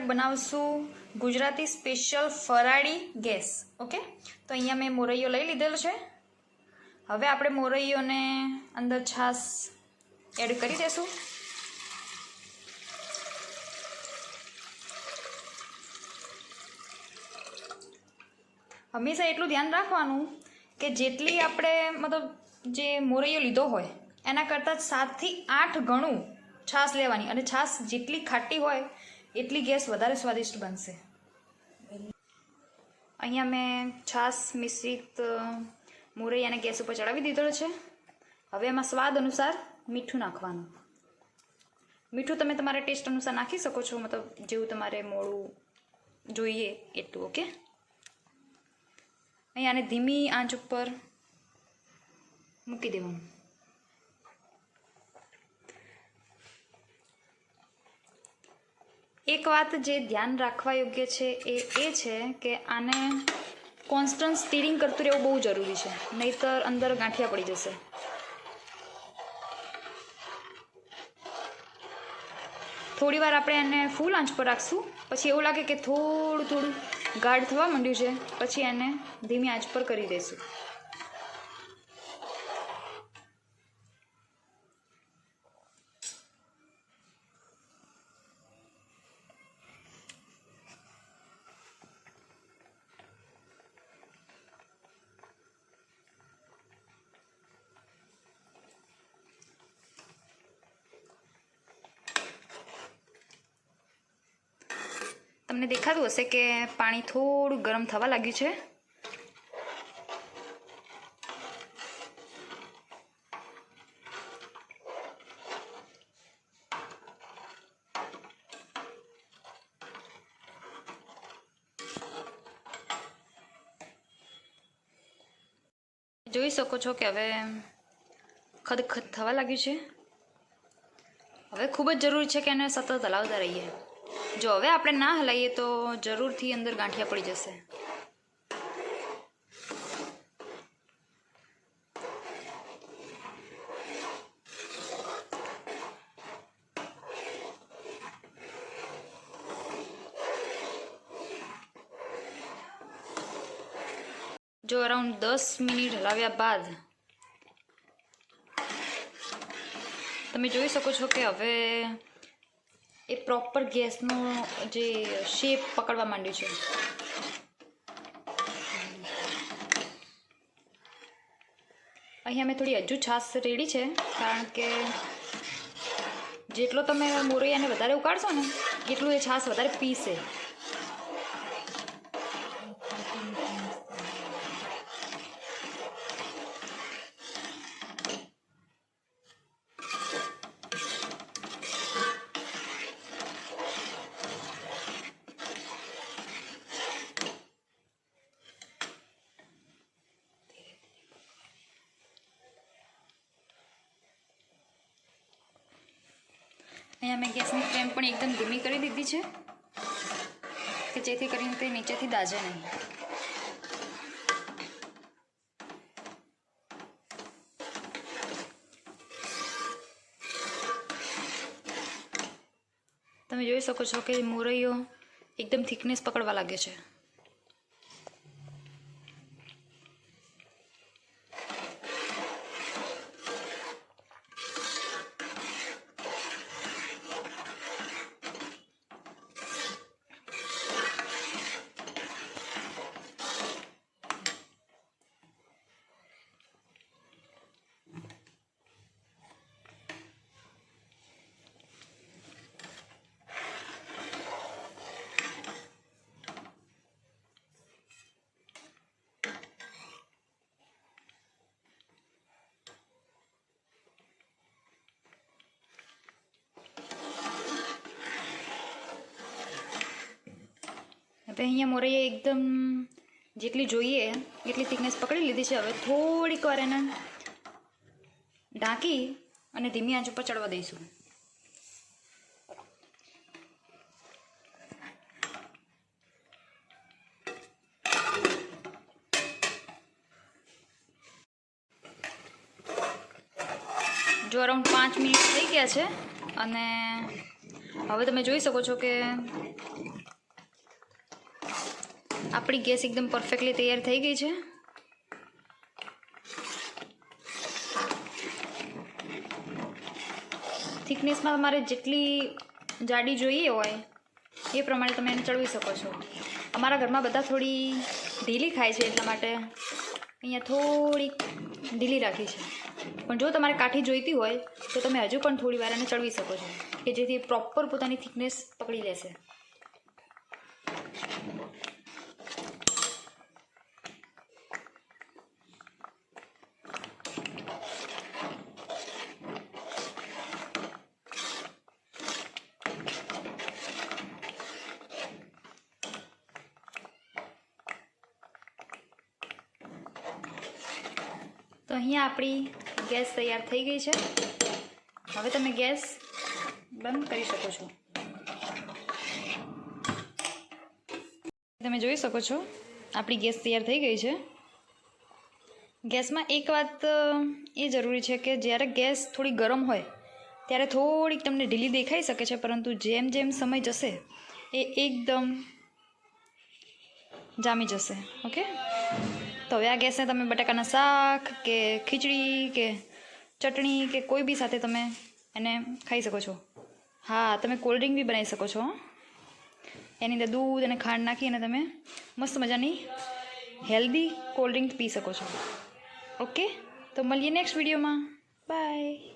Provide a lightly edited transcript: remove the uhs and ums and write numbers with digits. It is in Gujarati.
બનાવશું ગુજરાતી સ્પેશિયલ ફરાળી ગેસ. ઓકે, તો અહીંયા મેં મોરૈયો લઈ લીધેલો છે. હવે આપણે મોરૈયોને અંદર છાશ એડ કરી દઈશું. હંમેશા એટલું ધ્યાન રાખવાનું કે જેટલી આપણે જે મોરૈયો લીધો હોય એના કરતાં 7 થી 8 ગણું છાશ લેવાની, અને છાશ જેટલી ખાટી હોય એટલી ગેસ વધારે સ્વાદિષ્ટ બનશે. અહીંયા મેં છાશ મિશ્રિત મોરૈયાને ગેસ ઉપર ચડાવી દીધો છે. હવે એમાં સ્વાદ અનુસાર મીઠું નાખવાનું. મીઠું તમે તમારા ટેસ્ટ અનુસાર નાખી શકો છો, જેવું તમારે મોળું જોઈએ એટલું. ઓકે, અહીંયાને ધીમી આંચ ઉપર મૂકી દેવાનું. એક વાત જે ધ્યાન રાખવા યોગ્ય છે એ છે કે આને કોન્સ્ટન્ટ સ્ટીરિંગ કરતું રહેવું બહુ જરૂરી છે, નહીંતર અંદર ગાંઠિયા પડી જશે. થોડી વાર આપણે એને ફૂલ આંચ પર રાખશું. પછી એવું લાગે કે થોડું ગાઢ થવા માંડ્યું છે, પછી એને ધીમી આંચ પર કરી દઈશું. તમને દેખાતું હશે કે પાણી થોડું ગરમ થવા લાગ્યું છે. જોઈ શકો છો કે હવે ખદખદ થવા લાગ્યું છે. હવે ખૂબ જ જરૂરી છે કે એને સતત હલાવતા રહીએ. જો હવે આપણે ના હલાવીએ તો જરૂરથી અંદર ગાંઠિયા પડી જશે. જો અરાઉન્ડ 10 મિનિટ હલાવ્યા બાદ તમે જોઈ શકો છો કે હવે એ પ્રોપર ગેસનો જે શેપ પકડવા માંડ્યું છે. અહીંયા મેં થોડી હજુ છાશ રેડી છે, કારણ કે જેટલો તમે મોરૈયાને વધારે ઉકાળશો ને એટલું એ છાશ વધારે પીશે. અહીંયા મેં ગેસની ફ્લેમ પણ એકદમ ધીમી કરી દીધી છે કે જેથી કરીને તે નીચેથી દાઝે નહીં. તમે જોઈ શકો છો કે મોરૈયો એકદમ થિકનેસ પકડવા લાગે છે. હવે અહીંયા મોરૈયા એકદમ જેટલી જોઈએ એટલી થિકનેસ પકડી લીધી છે. હવે થોડીક વાર એને ઢાંકી અને ધીમી આંચ ઉપર ચડવા દઈશું. જો અરાઉન્ડ 5 મિનિટ થઈ ગયા છે અને હવે તમે જોઈ શકો છો કે આપણી ગેસ એકદમ પરફેક્ટલી તૈયાર થઈ ગઈ છે. થિકનેસમાં તમારે જેટલી જાડી જોઈએ હોય એ પ્રમાણે તમે એને ચડવી શકો છો. અમારા ઘરમાં બધા થોડી ઢીલી ખાય છે એટલા માટે અહીંયા થોડીક ઢીલી રાખી છે. પણ જો તમારે કાઠી જોઈતી હોય તો તમે હજુ પણ થોડી વાર એને ચડવી શકો છો કે જેથી પ્રોપર પોતાની થિકનેસ પકડી લેશે. તો અહીંયા આપણી ગેસ તૈયાર થઈ ગઈ છે. હવે તમે ગેસ બંધ કરી શકો છો. તમે જોઈ શકો છો આપણી ગેસ તૈયાર થઈ ગઈ છે. ગેસમાં એક વાત એ જરૂરી છે કે જ્યારે ગેસ થોડી ગરમ હોય ત્યારે થોડીક તમને ઢીલી દેખાઈ શકે છે, પરંતુ જેમ જેમ સમય જશે એ એકદમ જામી જશે. ઓકે, તો હવે આ ગેસને તમે બટાકાના શાક કે ખીચડી કે ચટણી કે કોઈ બી સાથે તમે એને ખાઈ શકો છો. હા, તમે કોલ્ડ ડ્રિંક બી બનાવી શકો છો. એની અંદર દૂધ અને ખાંડ નાખી અને તમે મસ્ત મજાની હેલ્ધી કોલ્ડ ડ્રિંક પી શકો છો. ઓકે, તો મળીએ નેક્સ્ટ વિડીયોમાં. બાય.